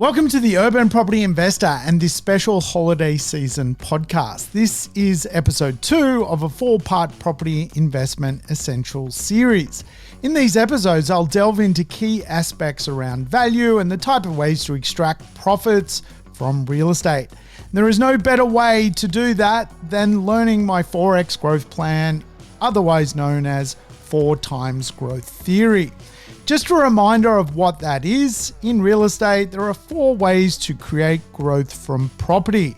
Welcome to the Urban Property Investor and this special holiday season podcast. This is episode 2 of a 4-part property investment essentials series. In these episodes, I'll delve into key aspects around value and the type of ways to extract profits from real estate. There is no better way to do that than learning my 4x growth plan, otherwise known as 4 times growth theory. Just a reminder of what that is. In real estate, there are 4 ways to create growth from property.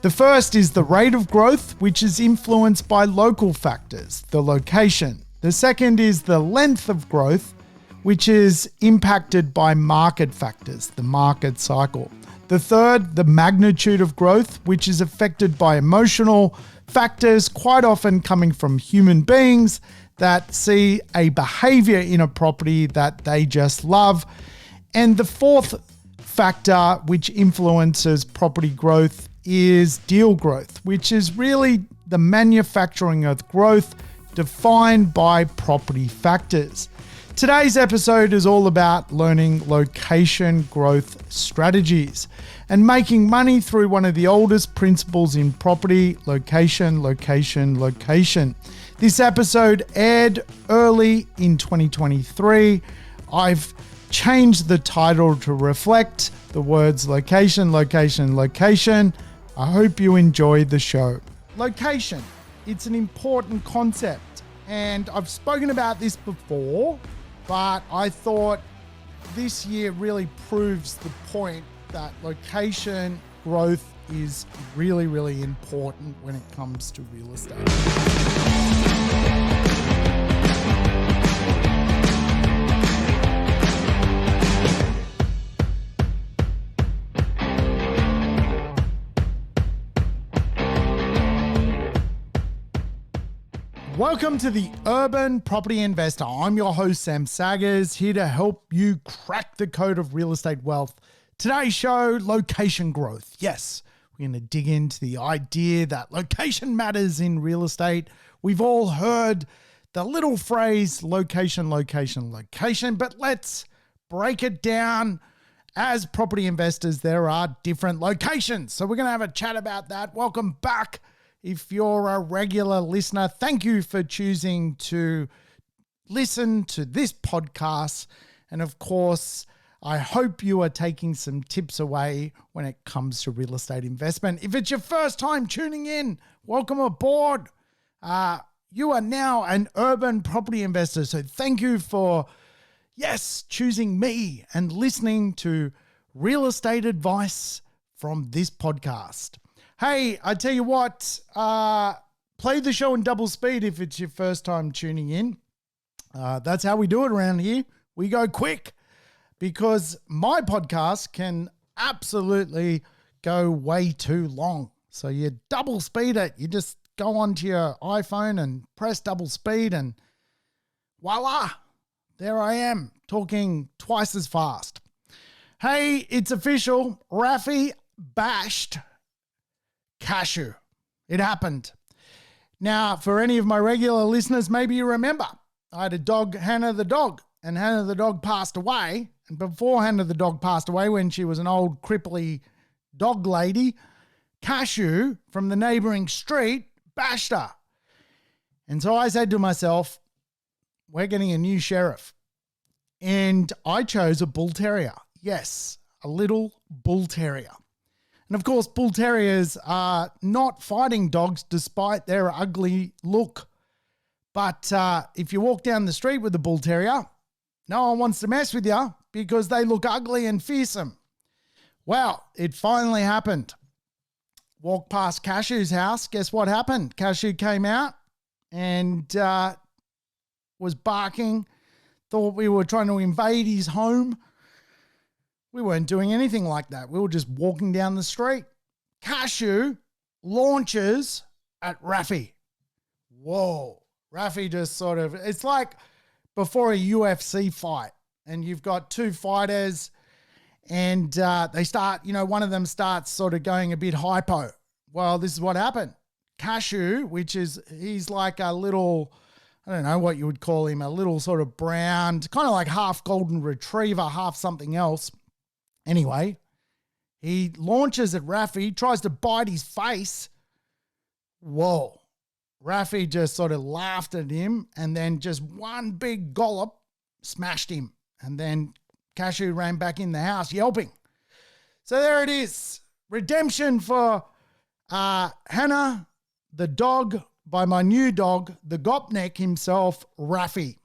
The first is the rate of growth, which is influenced by local factors, the location. The second is the length of growth, which is impacted by market factors, the market cycle. The third, the magnitude of growth, which is affected by emotional factors, quite often coming from human beings that see a behavior in a property that they just love. And the fourth factor which influences property growth is deal growth, which is really the manufacturing of growth defined by property factors. Today's episode is all about learning location growth strategies and making money through one of the oldest principles in property: location, location, location. This episode aired early in 2023. I've changed the title to reflect the words location, location, location. I hope you enjoy the show. Location, it's an important concept, and I've spoken about this before, but I thought this year really proves the point that location growth is really, really important when it comes to real estate. Welcome to the Urban Property Investor. I'm your host, Sam Saggers, here to help you crack the code of real estate wealth. Today's show, location growth. Yes, we're going to dig into the idea that location matters in real estate. We've all heard the little phrase location, location, location, but let's break it down. As property investors, there are different locations. So we're going to have a chat about that. Welcome back. If you're a regular listener, thank you for choosing to listen to this podcast. And of course, I hope you are taking some tips away when it comes to real estate investment. If it's your first time tuning in, welcome aboard. You are now an urban property investor. So thank you for, choosing me and listening to real estate advice from this podcast. Hey, I tell you what, play the show in double speed if it's your first time tuning in. That's how we do it around here. We go quick because my podcast can absolutely go way too long. So you double speed it. You just go onto your iPhone and press double speed and voila, there I am talking twice as fast. Hey, it's official. Raffy bashed cashew. It happened. Now, for any of my regular listeners, maybe you remember I had a dog, Hannah the dog, and Hannah the dog passed away. And before Hannah the dog passed away, when she was an old cripply dog lady, Cashew from the neighboring street bashed her. And so I said to myself, we're getting a new sheriff. And I chose a bull terrier. Yes, a little bull terrier. And of course, bull terriers are not fighting dogs despite their ugly look. But if you walk down the street with a bull terrier, no one wants to mess with you because they look ugly and fearsome. Well, it finally happened. Walked past Cashew's house. Guess what happened? Cashew came out and was barking. Thought we were trying to invade his home. We weren't doing anything like that. We were just walking down the street. Cashew launches at Raffy. Whoa. Raffy just sort of, it's like before a UFC fight and you've got 2 fighters and they start, one of them starts sort of going a bit hypo. Well, this is what happened. Cashew, he's like a little, I don't know what you would call him, a little sort of brown, kind of like half golden retriever, half something else. Anyway, He launches at Raffy, tries to bite his face. Whoa. Raffy just sort of laughed at him and then just one big gollop smashed him. And then Cashew ran back in the house yelping. So there it is. Redemption for Hannah, the dog, by my new dog, the Gopnik himself, Raffy.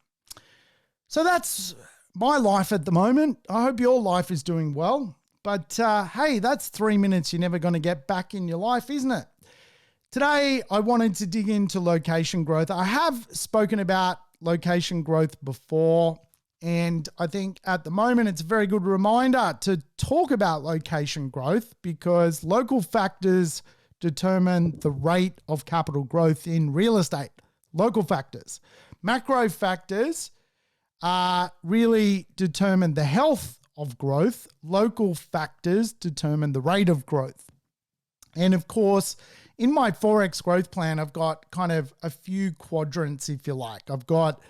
So that's my life at the moment. I hope your life is doing well. But hey, that's 3 minutes you're never going to get back in your life, isn't it? Today, I wanted to dig into location growth. I have spoken about location growth before, and I think at the moment it's a very good reminder to talk about location growth because local factors determine the rate of capital growth in real estate. Local factors. Macro factors really determine the health of growth. Local factors determine the rate of growth. And of course, in my Forex growth plan, I've got kind of a few quadrants, if you like. I've got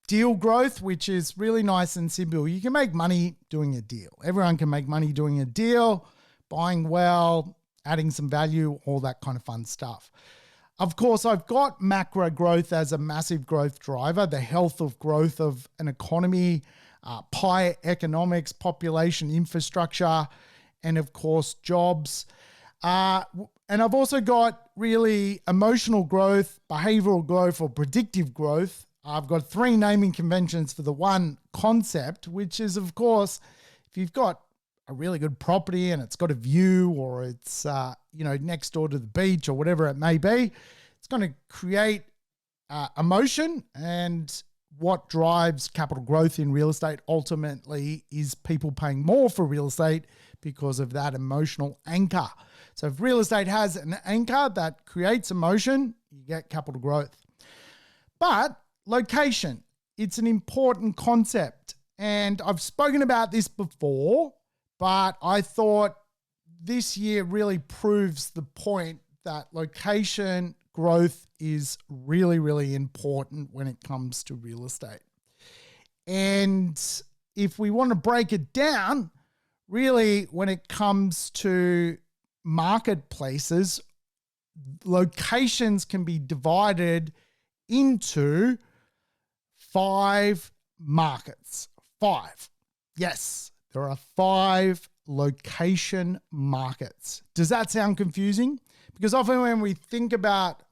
deal growth, which is really nice and simple. You can make money doing a deal. Everyone can make money doing a deal, buying well, adding some value, all that kind of fun stuff. Of course, I've got macro growth as a massive growth driver, the health of growth of an economy, pie economics, population infrastructure, and of course, jobs. And I've also got really emotional growth, behavioral growth, or predictive growth. I've got 3 naming conventions for the one concept, which is, of course, if you've got a really good property and it's got a view or it's, next door to the beach or whatever it may be, it's going to create emotion. And what drives capital growth in real estate ultimately is people paying more for real estate because of that emotional anchor. So if real estate has an anchor that creates emotion, you get capital growth. But location, it's an important concept. And I've spoken about this before, but I thought this year really proves the point that location growth is really, really important when it comes to real estate. And if we want to break it down, really when it comes to marketplaces, locations can be divided into 5 markets. 5. Yes, there are 5 location markets. Does that sound confusing? Because often when we think about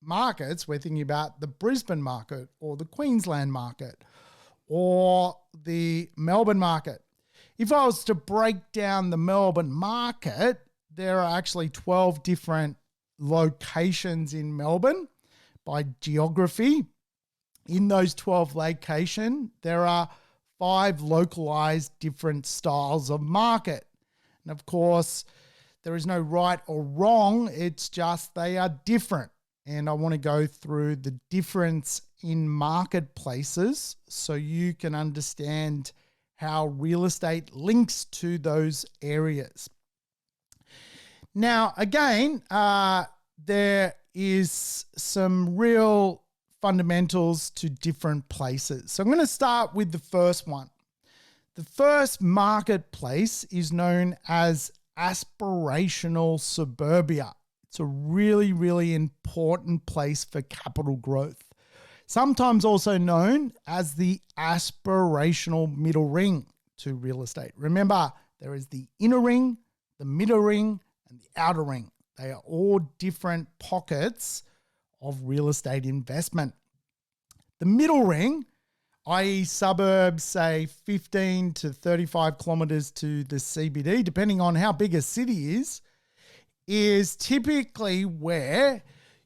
markets, we're thinking about the Brisbane market or the Queensland market or the Melbourne market. If I was to break down the Melbourne market, there are actually 12 different locations in Melbourne by geography. In those 12 locations, there are 5 localized different styles of market. And of course, there is no right or wrong. It's just they are different. And I want to go through the difference in marketplaces so you can understand how real estate links to those areas. Now, again, there is some real fundamentals to different places. So I'm going to start with the first one. The first marketplace is known as aspirational suburbia. It's a really, really important place for capital growth. Sometimes also known as the aspirational middle ring to real estate. Remember, there is the inner ring, the middle ring, and the outer ring. They are all different pockets of real estate investment. The middle ring, i.e. suburbs, say 15 to 35 kilometers to the CBD, depending on how big a city is typically where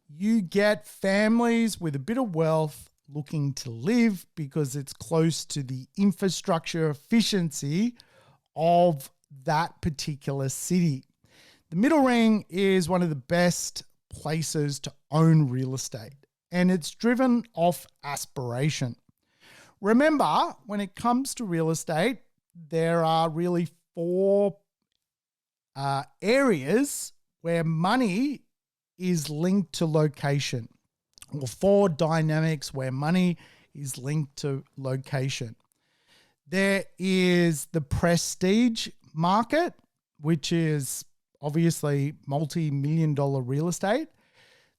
you get families with a bit of wealth looking to live because it's close to the infrastructure efficiency of that particular city. The middle ring is one of the best places to own real estate, and it's driven off aspiration. Remember, when it comes to real estate, there are really 4 areas where money is linked to location, or 4 dynamics where money is linked to location. There is the prestige market, which is obviously multi-million-dollar real estate.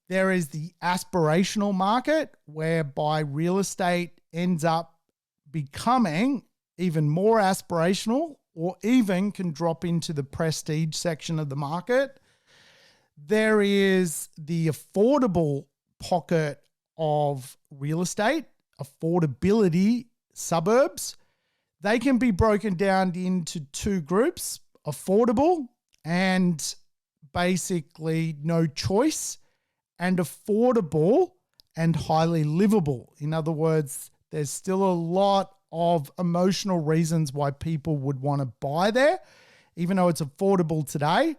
There is the aspirational market, whereby real estate ends up becoming even more aspirational, or even can drop into the prestige section of the market. There is the affordable pocket of real estate, affordability suburbs. They can be broken down into two groups: affordable and basically no choice, and affordable and highly livable. In other words, there's still a lot of emotional reasons why people would want to buy there. Even though it's affordable today,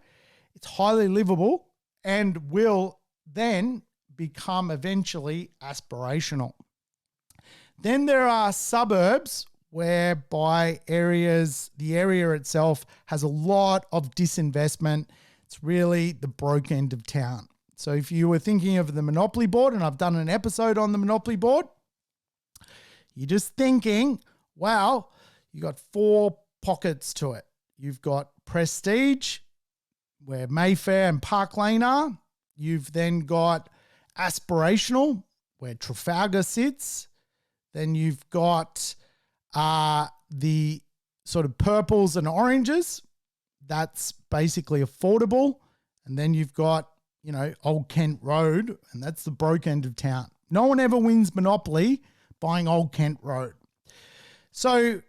it's highly livable and will then become eventually aspirational. Then there are suburbs, whereby the area itself has a lot of disinvestment. It's really the broke end of town. So if you were thinking of the Monopoly board, and I've done an episode on the Monopoly board, you're just thinking, wow, you got 4 pockets to it. You've got prestige, where Mayfair and Park Lane are. You've then got aspirational, where Trafalgar sits. Then you've got the sort of purples and oranges. That's basically affordable. And then you've got, Old Kent Road, and that's the broke end of town. No one ever wins Monopoly buying Old Kent Road. So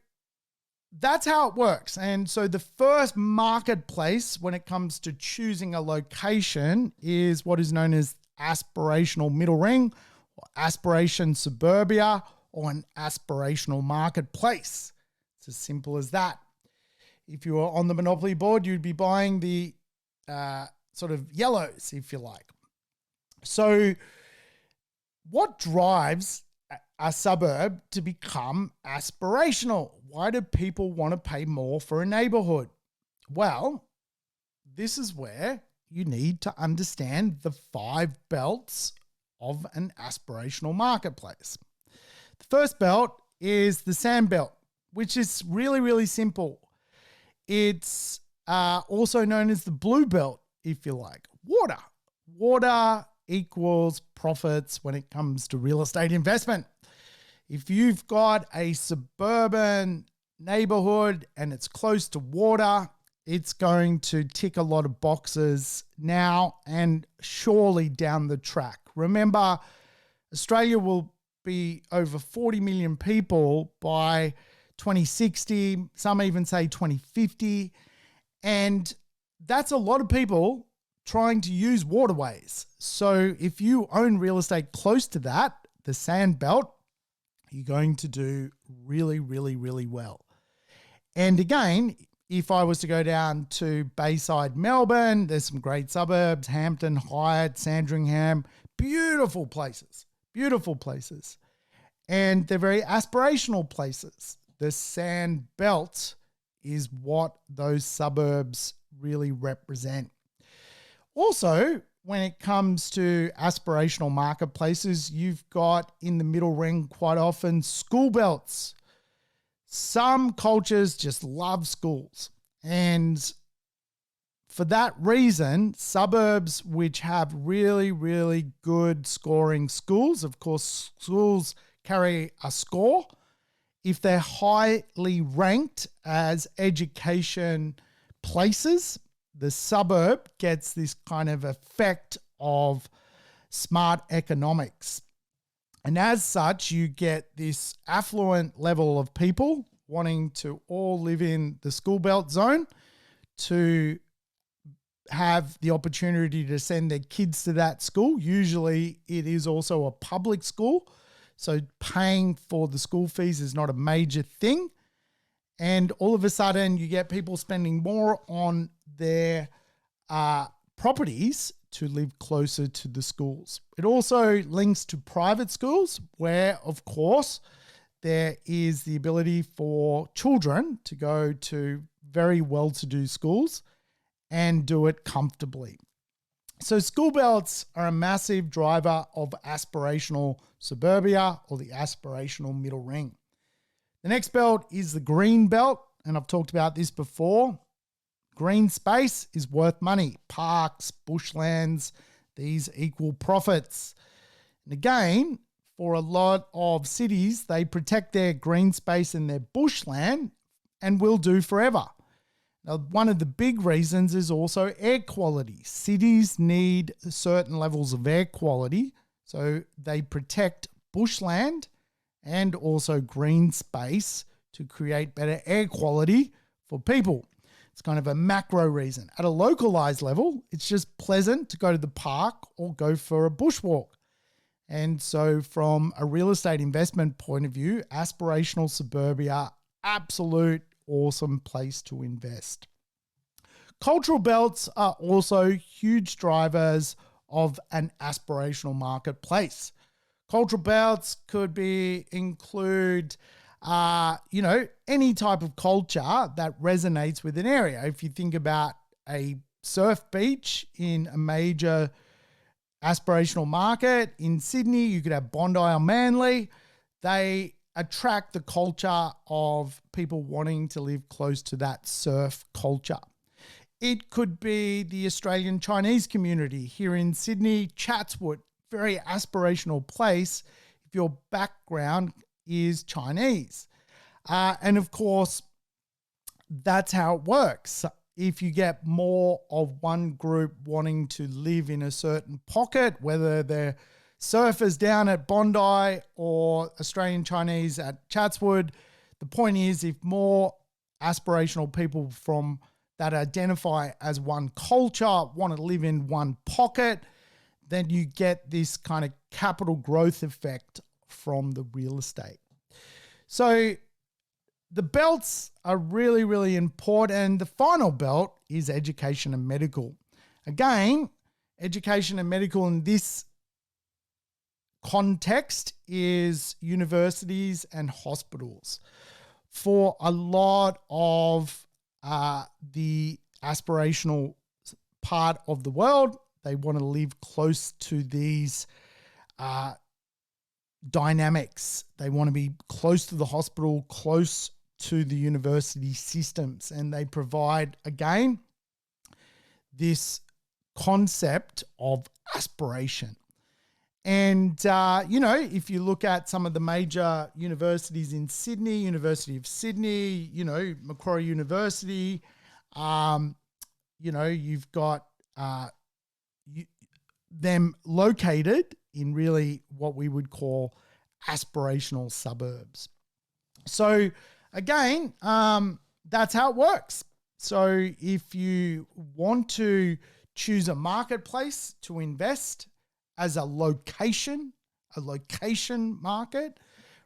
that's how it works. And so the first marketplace when it comes to choosing a location is what is known as aspirational middle ring, or aspiration suburbia, or an aspirational marketplace. It's as simple as that. If you were on the Monopoly board, you'd be buying the sort of yellows, if you like. So what drives a suburb to become aspirational? Why do people want to pay more for a neighborhood? Well, this is where you need to understand the 5 belts of an aspirational marketplace. The first belt is the sand belt, which is really, really simple. It's also known as the blue belt, if you like. Water. Water equals profits when it comes to real estate investment. If you've got a suburban neighborhood and it's close to water, it's going to tick a lot of boxes now and surely down the track. Remember, Australia will be over 40 million people by 2060, some even say 2050. And that's a lot of people trying to use waterways. So if you own real estate close to that, the sand belt, you're going to do really, really, really well. And again, if I was to go down to Bayside, Melbourne, there's some great suburbs: Hampton, Hyatt, Sandringham, beautiful places. And they're very aspirational places. The sand belt is what those suburbs really represent. Also, when it comes to aspirational marketplaces, you've got in the middle ring quite often school belts. Some cultures just love schools. And for that reason, suburbs which have really, really good scoring schools, of course, schools carry a score. If they're highly ranked as education places, the suburb gets this kind of effect of smart economics. And as such, you get this affluent level of people wanting to all live in the school belt zone to have the opportunity to send their kids to that school. Usually it is also a public school, so paying for the school fees is not a major thing. And all of a sudden you get people spending more on their properties to live closer to the schools. It also links to private schools where, of course, there is the ability for children to go to very well-to-do schools and do it comfortably. So school belts are a massive driver of aspirational suburbia, or the aspirational middle ring. The next belt is the green belt, and I've talked about this before. Green space is worth money. Parks, bushlands, these equal profits. And again, for a lot of cities, they protect their green space and their bushland and will do forever. Now, one of the big reasons is also air quality. Cities need certain levels of air quality, so they protect bushland and also green space to create better air quality for people. It's kind of a macro reason. At a localized level, it's just pleasant to go to the park or go for a bushwalk. And so from a real estate investment point of view, aspirational suburbia, absolute awesome place to invest. Cultural belts are also huge drivers of an aspirational marketplace. Cultural belts could include any type of culture that resonates with an area. If you think about a surf beach in a major aspirational market in Sydney, you could have Bondi or Manly. They attract the culture of people wanting to live close to that surf culture. It could be the Australian Chinese community here in Sydney, Chatswood, very aspirational place if your background is Chinese. And of course, that's how it works. If you get more of one group wanting to live in a certain pocket, whether they're surfers down at Bondi or Australian Chinese at Chatswood, the point is if more aspirational people from that identify as one culture want to live in one pocket, then you get this kind of capital growth effect from the real estate. So the belts are really, really important. The final belt is education and medical. Again, education and medical in this context is universities and hospitals. For a lot of the aspirational part of the world, they want to live close to these dynamics. They want to be close to the hospital, close to the university systems, and they provide, again, this concept of aspiration. And, if you look at some of the major universities in Sydney, University of Sydney, Macquarie University, you've got them located in really what we would call aspirational suburbs. So again, that's how it works. So if you want to choose a marketplace to invest as a location market,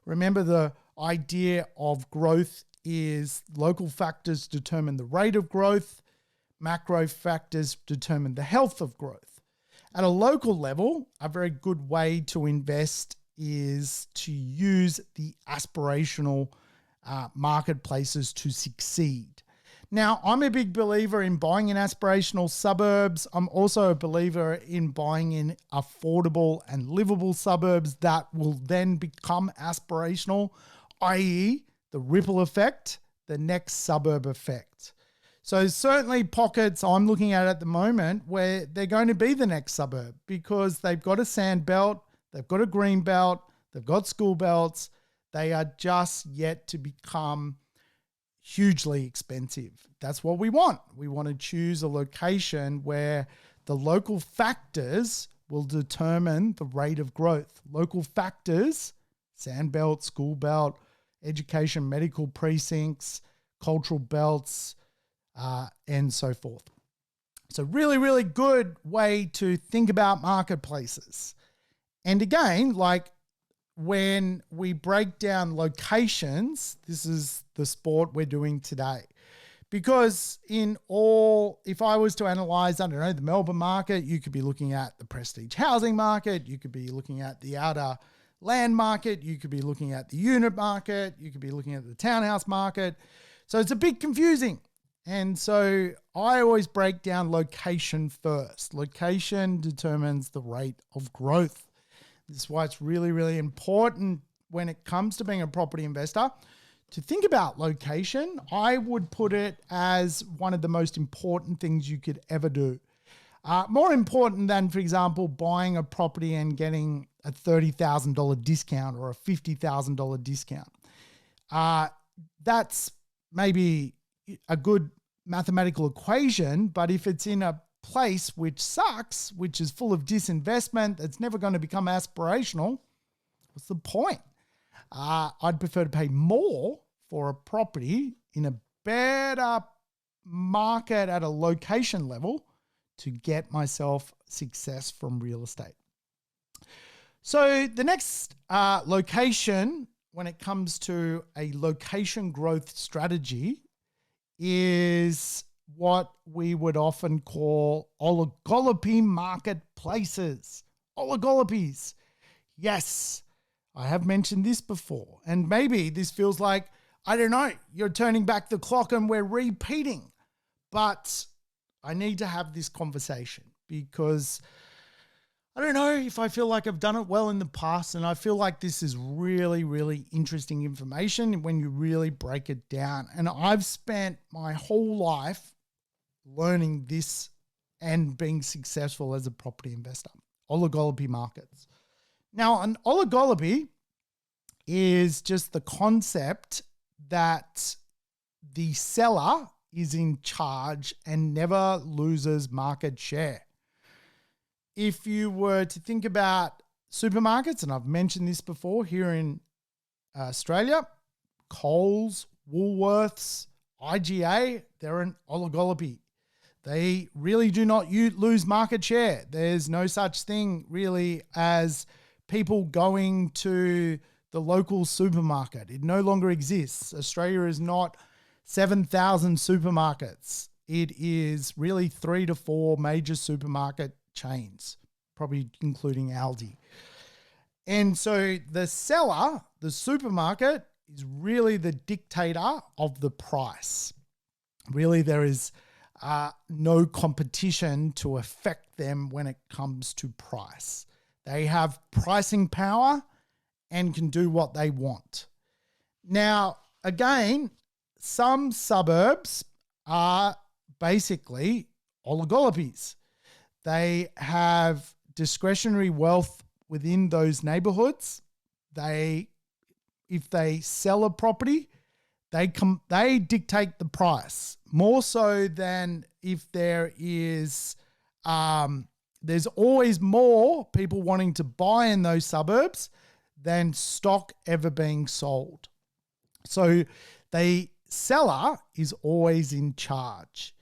remember the idea of growth is local factors determine the rate of growth, macro factors determine the health of growth. At a local level, a very good way to invest is to use the aspirational marketplaces to succeed. Now, I'm a big believer in buying in aspirational suburbs. I'm also a believer in buying in affordable and livable suburbs that will then become aspirational, i.e. the ripple effect, the next suburb effect. So certainly pockets I'm looking at the moment where they're going to be the next suburb because they've got a sand belt, they've got a green belt, they've got school belts. They are just yet to become hugely expensive. That's what we want. We want to choose a location where the local factors will determine the rate of growth. Local factors, sand belt, school belt, education, medical precincts, cultural belts, and so forth. So really, really good way to think about marketplaces. And again, like when we break down locations, this is the sport we're doing today. Because if I was to analyze, the Melbourne market, you could be looking at the prestige housing market, you could be looking at the outer land market, you could be looking at the unit market, you could be looking at the townhouse market. So it's a bit confusing. And so I always break down location first. Location determines the rate of growth. This is why it's really, really important when it comes to being a property investor to think about location, I would put it as one of the most important things you could ever do. More important than, for example, buying a property and getting a $30,000 discount or a $50,000 discount. That's maybe a good mathematical equation, but if it's in a place which sucks, which is full of disinvestment, that's never going to become aspirational, what's the point? I'd prefer to pay more for a property in a better market at a location level to get myself success from real estate. So the next location when it comes to a location growth strategy is what we would often call oligopoly marketplaces. Oligopolies. Yes, I have mentioned this before, and maybe this feels like, I don't know, you're turning back the clock and we're repeating, but I need to have this conversation because I don't know if I feel like I've done it well in the past, and I feel like this is really, really interesting information when you really break it down. And I've spent my whole life learning this and being successful as a property investor. Oligopoly markets. Now, an oligopoly is just the concept that the seller is in charge and never loses market share. If you were to think about supermarkets, and I've mentioned this before here in Australia, Coles, Woolworths, IGA, they're an oligopoly. They really do not lose market share. There's no such thing really as people going to the local supermarket. It no longer exists. Australia is not 7,000 supermarkets. It is really 3 to 4 major supermarket chains, probably including Aldi. And so the seller, the supermarket, is really the dictator of the price. Really, there is no competition to affect them when it comes to price. They have pricing power and can do what they want. Now, again, some suburbs are basically oligopolies. They have discretionary wealth within those neighborhoods. If they sell a property, they dictate the price more so than if there is there's always more people wanting to buy in those suburbs than stock ever being sold. So the seller is always in charge.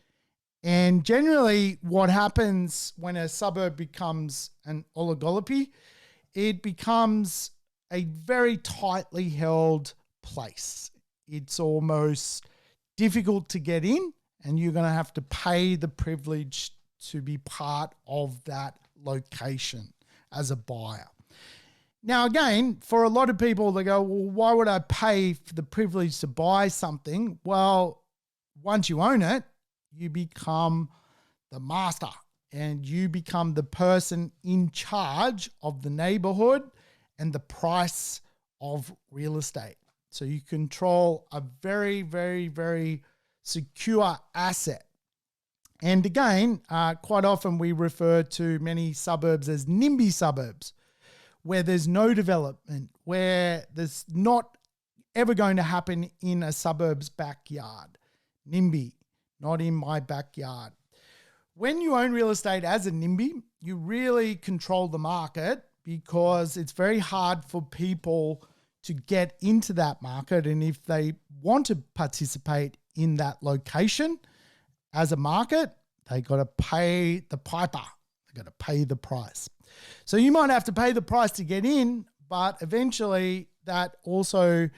And generally what happens when a suburb becomes an oligopoly, it becomes a very tightly held place. It's almost difficult to get in, and you're going to have to pay the privilege to be part of that location as a buyer. Now, again, for a lot of people, they go, well, why would I pay for the privilege to buy something? Well, once you own it, you become the master and you become the person in charge of the neighborhood and the price of real estate. So you control a very, very, very secure asset. And again, quite often we refer to many suburbs as NIMBY suburbs, where there's no development, where there's not ever going to happen in a suburb's backyard. NIMBY, not in my backyard. When you own real estate as a NIMBY, you really control the market because it's very hard for people to get into that market. And if they want to participate in that location as a market, they got to pay the piper. They got to pay the price. So you might have to pay the price to get in, but eventually that also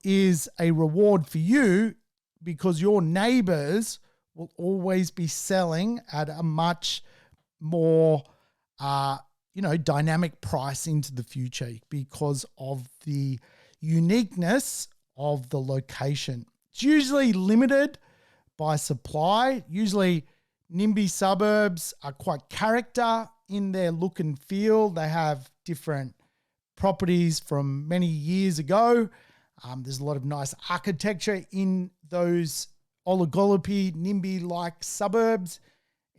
is a reward for you because your neighbors will always be selling at a much more, dynamic price into the future because of the uniqueness of the location. It's usually limited by supply. Usually NIMBY suburbs are quite character in their look and feel. They have different properties from many years ago. There's a lot of nice architecture in those oligopoly, NIMBY-like suburbs,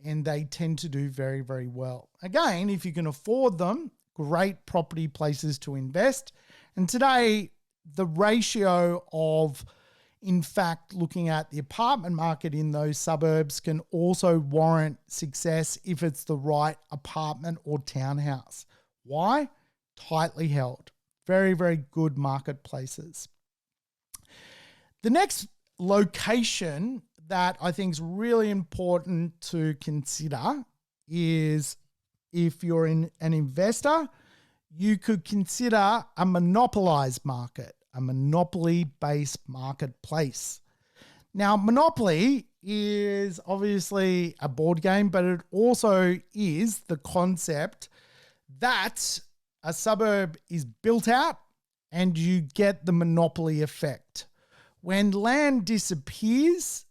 and they tend to do very, very well. Again, if you can afford them, great property places to invest. And today, the ratio of, in fact, looking at the apartment market in those suburbs can also warrant success if it's the right apartment or townhouse. Why? Tightly held. Very, very good marketplaces. The next location that I think is really important to consider is, if you're an investor, you could consider a monopolized market, a monopoly-based marketplace. Now, monopoly is obviously a board game, but it also is the concept that a suburb is built out and you get the monopoly effect. When land disappears,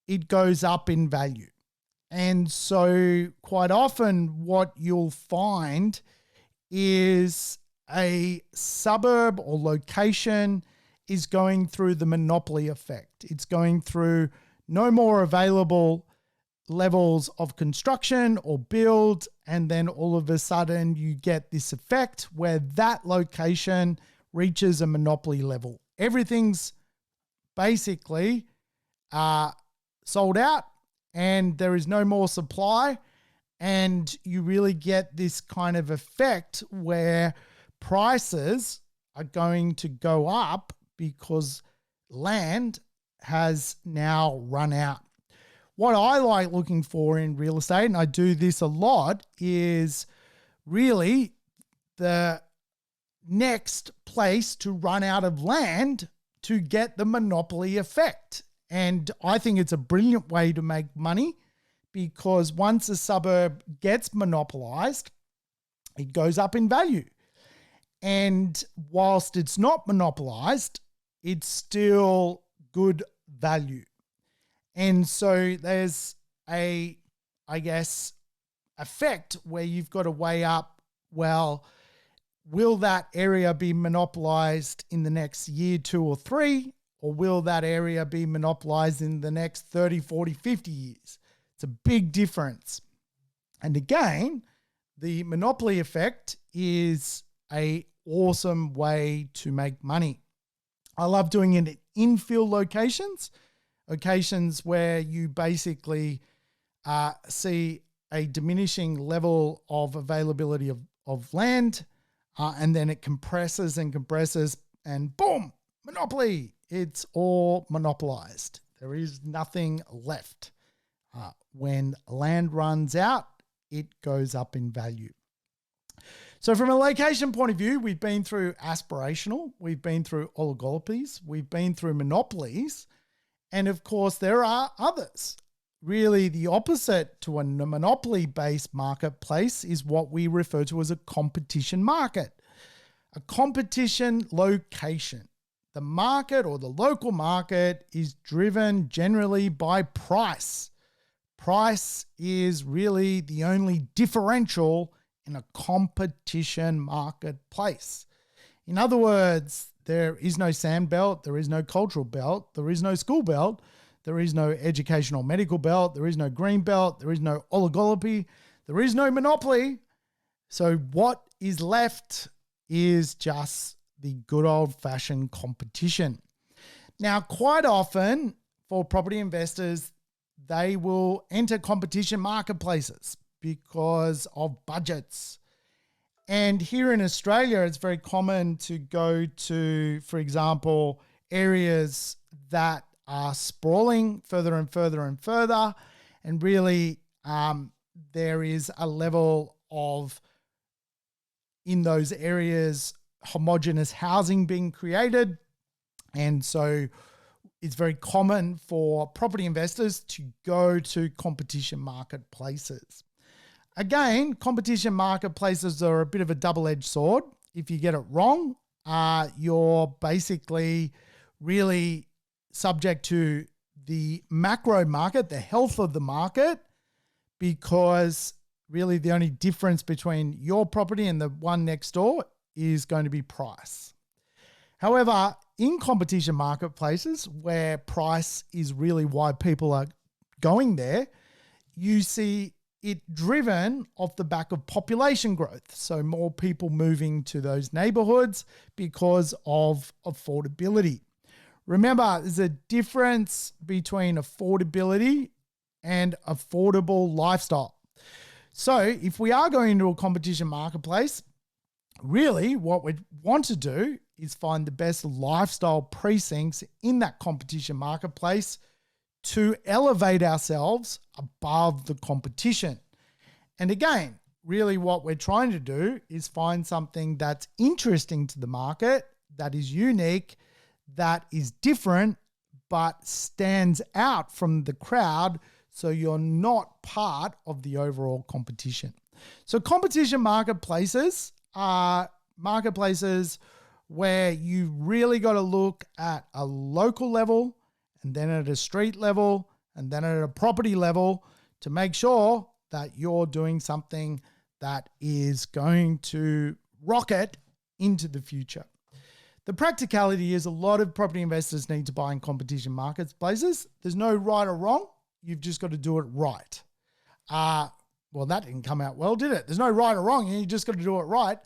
it goes up in value. And so quite often what you'll find is a suburb or location is going through the monopoly effect. It's going through no more available levels of construction or build, and then all of a sudden you get this effect where that location reaches a monopoly level. Everything's basically sold out and there is no more supply, and you really get this kind of effect where prices are going to go up because land has now run out. What I like looking for in real estate, and I do this a lot, is really the next place to run out of land to get the monopoly effect. And I think it's a brilliant way to make money, because once a suburb gets monopolized, it goes up in value. And whilst it's not monopolized, it's still good value. And so there's a, I guess, effect where you've got to weigh up, well, will that area be monopolized in the next year, 2 or 3, or will that area be monopolized in the next 30, 40, 50 years? It's a big difference. And again, the monopoly effect is an awesome way to make money. I love doing it in infill locations where you basically see a diminishing level of availability of land, and then it compresses and compresses, and boom, monopoly. It's all monopolized. There is nothing left. When land runs out, it goes up in value. So from a location point of view, we've been through aspirational, we've been through oligopolies, we've been through monopolies, and of course there are others. Really, the opposite to a monopoly-based marketplace is what we refer to as a competition market. A competition location. The market or the local market is driven generally by price. Price is really the only differential in a competition marketplace. In other words, there is no sand belt, there is no cultural belt, there is no school belt, there is no educational medical belt, there is no green belt, there is no oligopoly, there is no monopoly. So what is left is just the good old-fashioned competition. Now, quite often for property investors, they will enter competition marketplaces because of budgets. And here in Australia, it's very common to go to, for example, areas that are sprawling further and further and further. And really, there is a level of, in those areas, homogeneous housing being created. And so it's very common for property investors to go to competition marketplaces. Again, competition marketplaces are a bit of a double-edged sword. If you get it wrong, you're basically really subject to the macro market, the health of the market, because really the only difference between your property and the one next door is going to be price. However, in competition marketplaces where price is really why people are going there, you see it driven off the back of population growth. So more people moving to those neighborhoods because of affordability. Remember, there's a difference between affordability and affordable lifestyle. So if we are going into a competition marketplace, really what we want to do is find the best lifestyle precincts in that competition marketplace to elevate ourselves above the competition. And again, really what we're trying to do is find something that's interesting to the market, that is unique, that is different, but stands out from the crowd so you're not part of the overall competition. So competition marketplaces are marketplaces where you really got to look at a local level and then at a street level and then at a property level to make sure that you're doing something that is going to rocket into the future. The practicality is a lot of property investors need to buy in competition marketplaces. There's no right or wrong. You've just got to do it right. Well, that didn't come out well, did it? There's no right or wrong. You just got to do it right.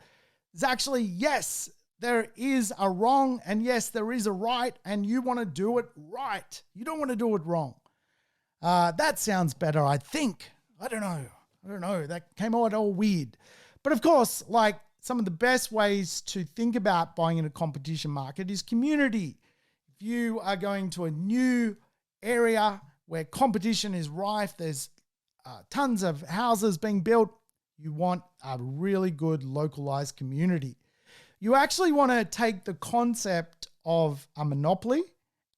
It's actually, yes, there is a wrong, and yes, there is a right, and you want to do it right. You don't want to do it wrong. That sounds better, I think. I don't know. That came out all weird. But of course, like some of the best ways to think about buying in a competition market is community. If you are going to a new area where competition is rife, there's tons of houses being built, you want a really good localized community. You actually want to take the concept of a monopoly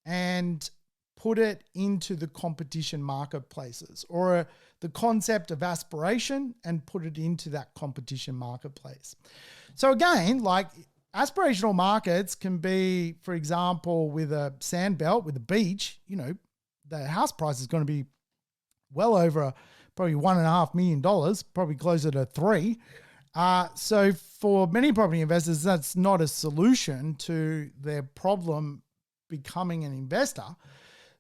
and put it into the competition marketplaces, or the concept of aspiration and put it into that competition marketplace. So again, like aspirational markets can be, for example, with a sand belt, with a beach, you know, the house price is going to be well over probably $1.5 million, probably closer to 3. So for many property investors, that's not a solution to their problem becoming an investor.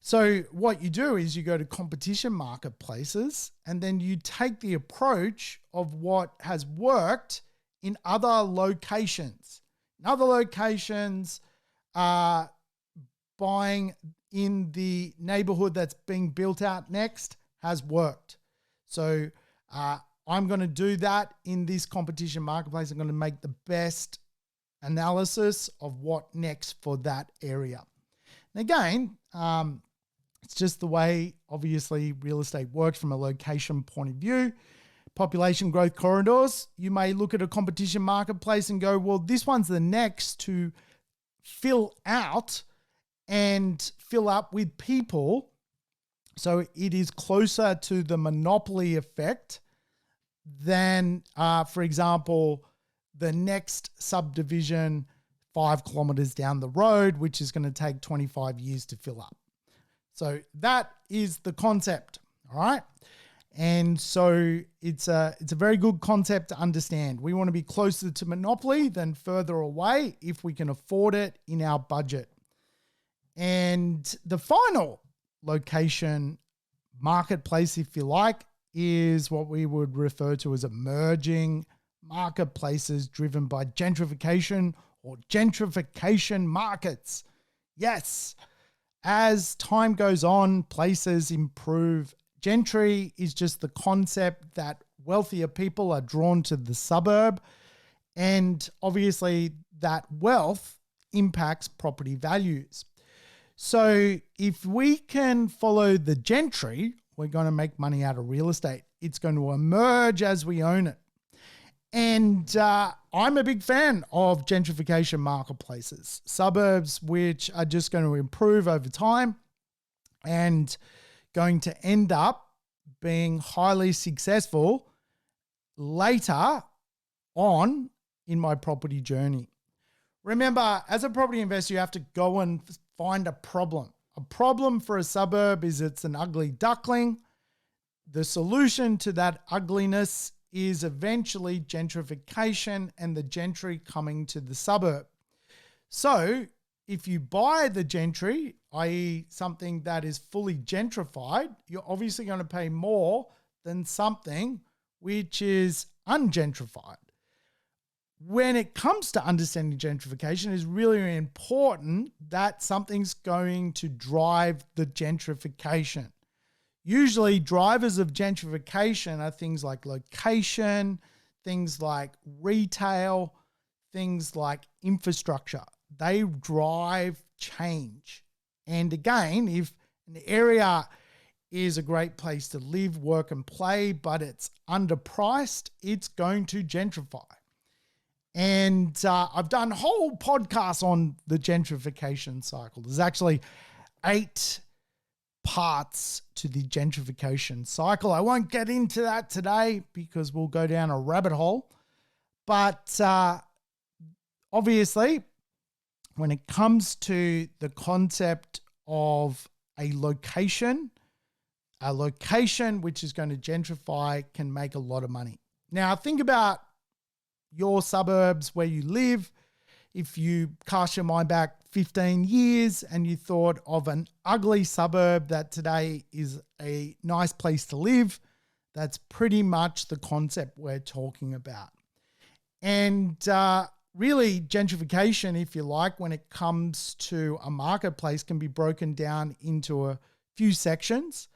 So what you do is you go to competition marketplaces and then you take the approach of what has worked in other locations. In other locations, buying in the neighborhood that's being built out next has worked. So I'm going to do that in this competition marketplace. I'm going to make the best analysis of what next for that area. And again, it's just the way, obviously, real estate works from a location point of view. Population growth corridors, you may look at a competition marketplace and go, well, this one's the next to fill out and fill up with people. So it is closer to the monopoly effect than, for example, the next subdivision 5 kilometers down the road, which is going to take 25 years to fill up. So that is the concept, all right? And so it's a very good concept to understand. We want to be closer to monopoly than further away if we can afford it in our budget. And the final location marketplace, if you like, is what we would refer to as emerging marketplaces driven by gentrification or gentrification markets. Yes, as time goes on, places improve. Gentry is just the concept that wealthier people are drawn to the suburb, and obviously that wealth impacts property values. So if we can follow the gentry, we're going to make money out of real estate. It's going to emerge as we own it. And I'm a big fan of gentrification marketplaces, suburbs which are just going to improve over time and going to end up being highly successful later on in my property journey. Remember, as a property investor, you have to go and find a problem. A problem for a suburb is it's an ugly duckling. The solution to that ugliness is eventually gentrification and the gentry coming to the suburb. So if you buy the gentry, i.e. something that is fully gentrified, you're obviously going to pay more than something which is ungentrified. When it comes to understanding gentrification, it's really important that something's going to drive the gentrification. Usually drivers of gentrification are things like location, things like retail, things like infrastructure. They drive change. And again, if an area is a great place to live, work, and play, but it's underpriced, it's going to gentrify. And I've done whole podcasts on the gentrification cycle. There's actually 8 parts to the gentrification cycle. I won't get into that today because we'll go down a rabbit hole. But obviously, when it comes to the concept of a location which is going to gentrify can make a lot of money. Now, think about your suburbs where you live. If you cast your mind back 15 years and you thought of an ugly suburb that today is a nice place to live, that's pretty much the concept we're talking about. And really, gentrification, if you like, when it comes to a marketplace can be broken down into a few sections.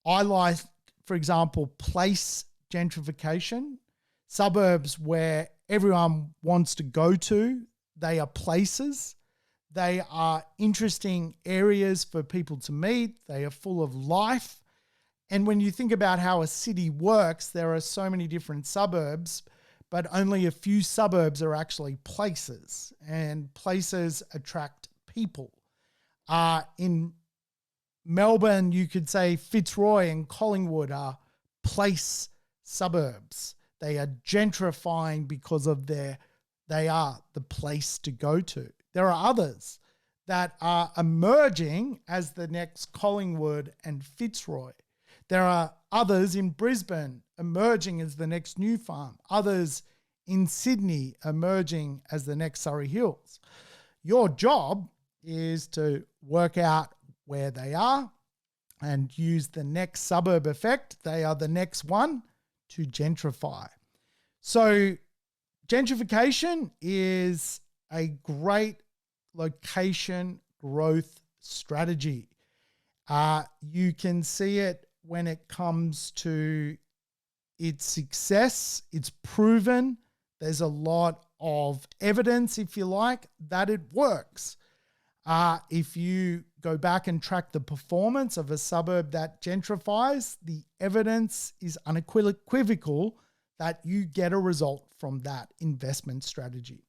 I like, for example, place gentrification, suburbs where everyone wants to go to. They are places. They are interesting areas for people to meet. They are full of life. And when you think about how a city works, there are so many different suburbs, but only a few suburbs are actually places, and places attract people. In Melbourne, you could say Fitzroy and Collingwood are place suburbs. They are gentrifying because of they are the place to go to. There are others that are emerging as the next Collingwood and Fitzroy. There are others in Brisbane emerging as the next New Farm. Others in Sydney emerging as the next Surrey Hills. Your job is to work out where they are and use the next suburb effect. They are the next one to gentrify. So gentrification is a great location growth strategy. You can see it when it comes to its success. It's proven. There's a lot of evidence, if you like, that it works. If you go back and track the performance of a suburb that gentrifies, the evidence is unequivocal that you get a result from that investment strategy.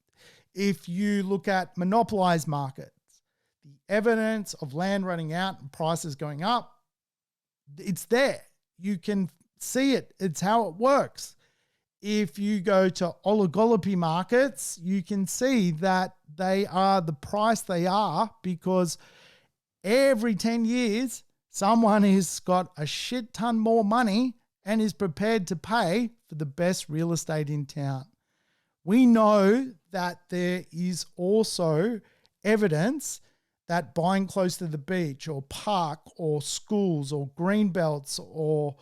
If you look at monopolized markets, the evidence of land running out and prices going up, it's there. You can see it. It's how it works. If you go to oligopoly markets, you can see that they are the price they are because every 10 years, someone has got a shit ton more money and is prepared to pay for the best real estate in town. We know that there is also evidence that buying close to the beach or park or schools or green belts or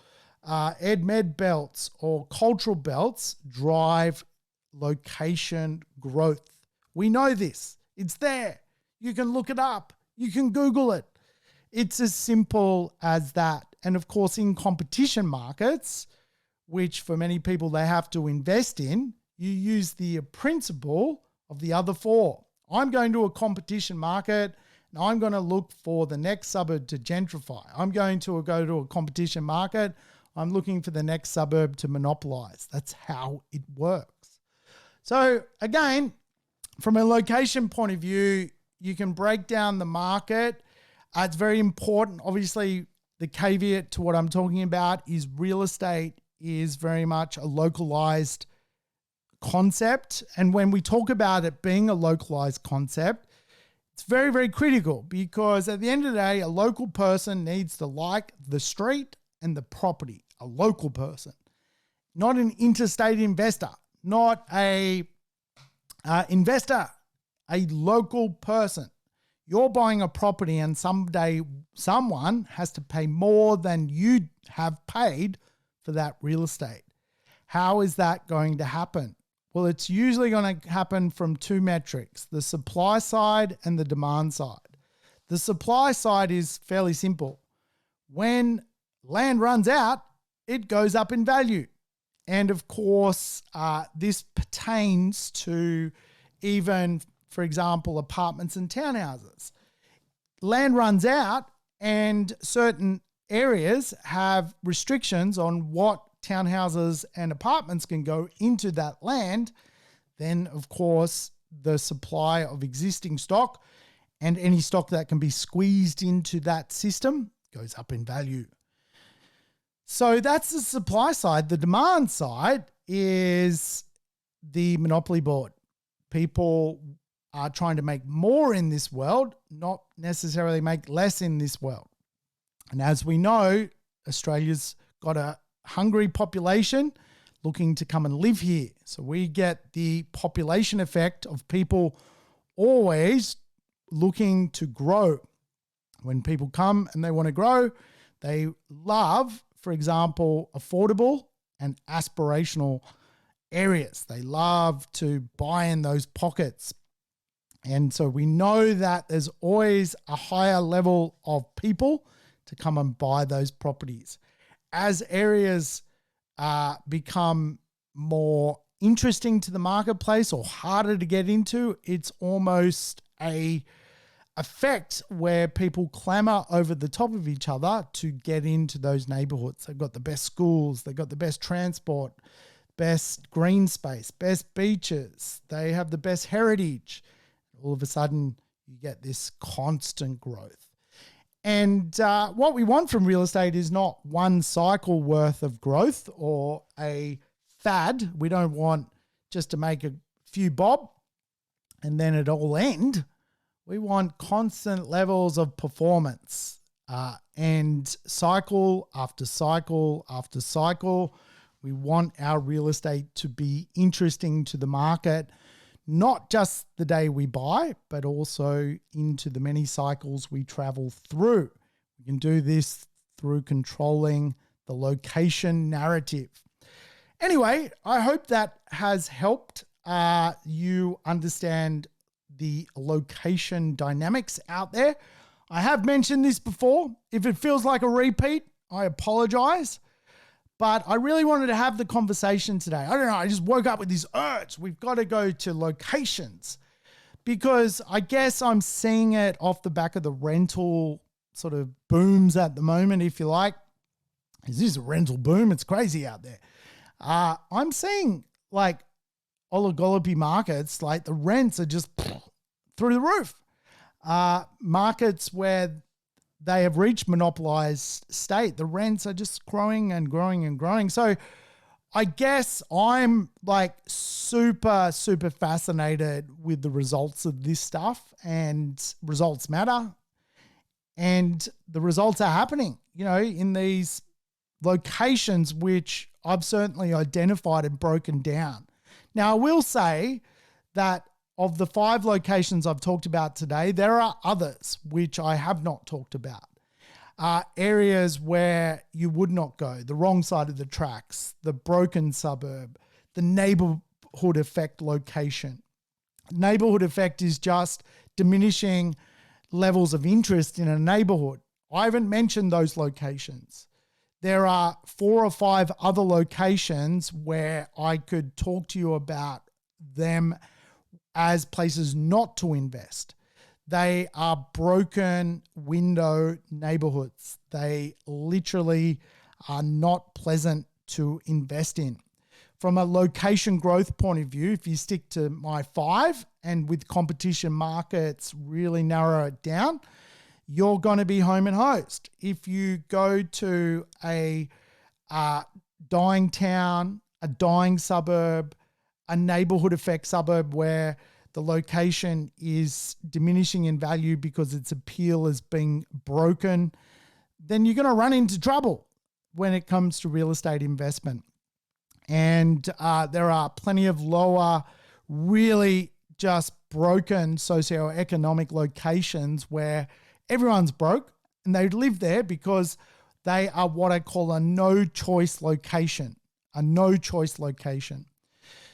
ed-med belts or cultural belts drive location growth. We know this. It's there. You can look it up. You can Google it. It's as simple as that. And of course, in competition markets, which for many people they have to invest in, you use the principle of the other 4. I'm going to a competition market and I'm going to look for the next suburb to gentrify. I'm going to go to a competition market. I'm looking for the next suburb to monopolize. That's how it works. So again, from a location point of view, you can break down the market. It's very important. Obviously, the caveat to what I'm talking about is real estate is very much a localized concept. And when we talk about it being a localized concept, it's very, very critical because at the end of the day, a local person needs to like the street and the property, a local person, not an interstate investor, not a investor, a local person. You're buying a property and someday someone has to pay more than you have paid for that real estate. How is that going to happen? Well, it's usually going to happen from two metrics, the supply side and the demand side. The supply side is fairly simple. When land runs out, it goes up in value. And of course, this pertains to even, for example, apartments and townhouses. Land runs out and certain areas have restrictions on what townhouses and apartments can go into that land. Then, of course, the supply of existing stock and any stock that can be squeezed into that system goes up in value. So that's the supply side. The demand side is the monopoly board. People are trying to make more in this world, not necessarily make less in this world. And as we know, Australia's got a hungry population looking to come and live here. So we get the population effect of people always looking to grow. When people come and they want to grow, they love, for example, affordable and aspirational areas. They love to buy in those pockets. And so we know that there's always a higher level of people to come and buy those properties. As areas become more interesting to the marketplace or harder to get into, it's almost a effect where people clamor over the top of each other to get into those neighborhoods. They've got the best schools, they've got the best transport, best green space, best beaches, they have the best heritage. All of a sudden, you get this constant growth. And what we want from real estate is not one cycle worth of growth or a fad. We don't want just to make a few bob and then it all end. We want constant levels of performance and cycle after cycle after cycle. We want our real estate to be interesting to the market, not just the day we buy, but also into the many cycles we travel through. We can do this through controlling the location narrative. Anyway, I hope that has helped you understand the location dynamics out there. I have mentioned this before. If it feels like a repeat, I apologize. But I really wanted to have the conversation today. I don't know, I just woke up with this urge. We've got to go to locations because I guess I'm seeing it off the back of the rental sort of booms at the moment, if you like. Is this a rental boom? It's crazy out there. I'm seeing like oligopoly markets, like the rents are just through the roof. Markets where they have reached monopolized state, the rents are just growing and growing and growing. So I guess I'm like super, super fascinated with the results of this stuff, and results matter. And the results are happening, you know, in these locations, which I've certainly identified and broken down. Now, I will say that of the 5 locations I've talked about today, there are others which I have not talked about. Areas where you would not go, the wrong side of the tracks, the broken suburb, the neighborhood effect location. Neighborhood effect is just diminishing levels of interest in a neighborhood. I haven't mentioned those locations. There are 4 or 5 other locations where I could talk to you about them as places not to invest. They are broken window neighborhoods. They literally are not pleasant to invest in. From a location growth point of view, if you stick to my 5 and with competition markets really narrow it down, you're going to be home and host. If you go to a dying town, a dying suburb, a neighborhood effect suburb where the location is diminishing in value because its appeal is being broken, then you're going to run into trouble when it comes to real estate investment. And there are plenty of lower, really just broken socioeconomic locations where everyone's broke and they live there because they are what I call a no-choice location,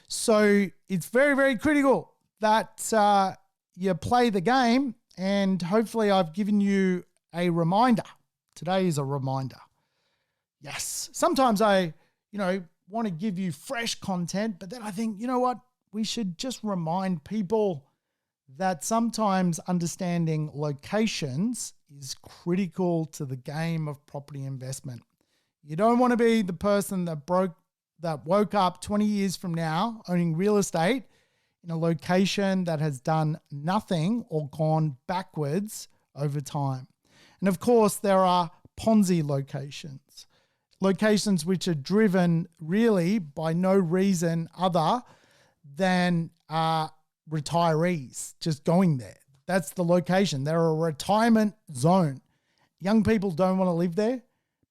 So it's very, very critical that you play the game, and hopefully I've given you a reminder. Today is a reminder. Yes, sometimes I, want to give you fresh content, but then I think, you know what? We should just remind people that sometimes understanding locations is critical to the game of property investment. You don't want to be the person that woke up 20 years from now owning real estate in a location that has done nothing or gone backwards over time. And of course, there are Ponzi locations which are driven really by no reason other than retirees just going there. That's the location. They're a retirement zone. Young people don't want to live there,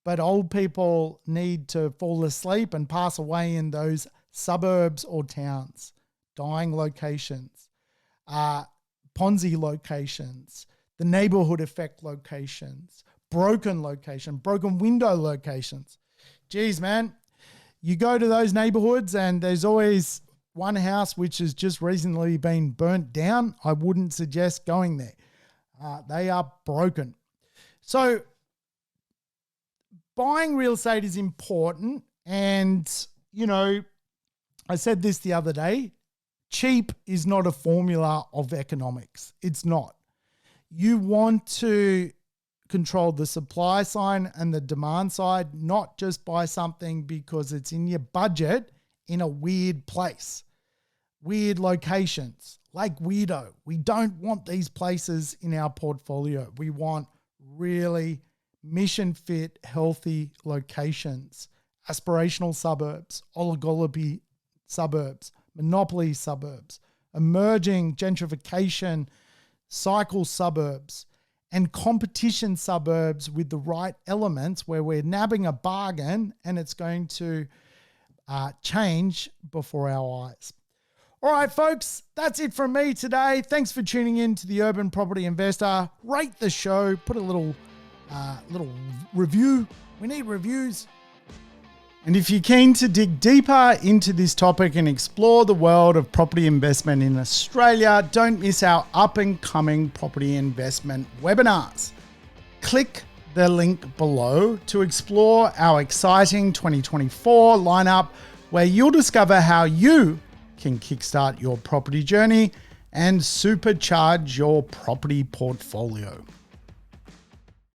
but old people need to fall asleep and pass away in those suburbs or towns. Dying locations, Ponzi locations, the neighborhood effect locations, broken window locations. Geez, man, you go to those neighborhoods and there's always one house which has just recently been burnt down. I wouldn't suggest going there. They are broken. So buying real estate is important. And, I said this the other day, cheap is not a formula of economics. It's not. You want to control the supply side and the demand side, not just buy something because it's in your budget in a weird place, weird locations, like weirdo. We don't want these places in our portfolio. We want really mission fit, healthy locations, aspirational suburbs, oligopoly suburbs, monopoly suburbs, emerging gentrification cycle suburbs, and competition suburbs with the right elements where we're nabbing a bargain and it's going to change before our eyes. All right, folks, that's it from me today. Thanks for tuning in to the Urban Property Investor. Rate the show, put a little review. We need reviews. And if you're keen to dig deeper into this topic and explore the world of property investment in Australia, don't miss our up-and-coming property investment webinars. Click the link below to explore our exciting 2024 lineup, where you'll discover how you can kickstart your property journey and supercharge your property portfolio.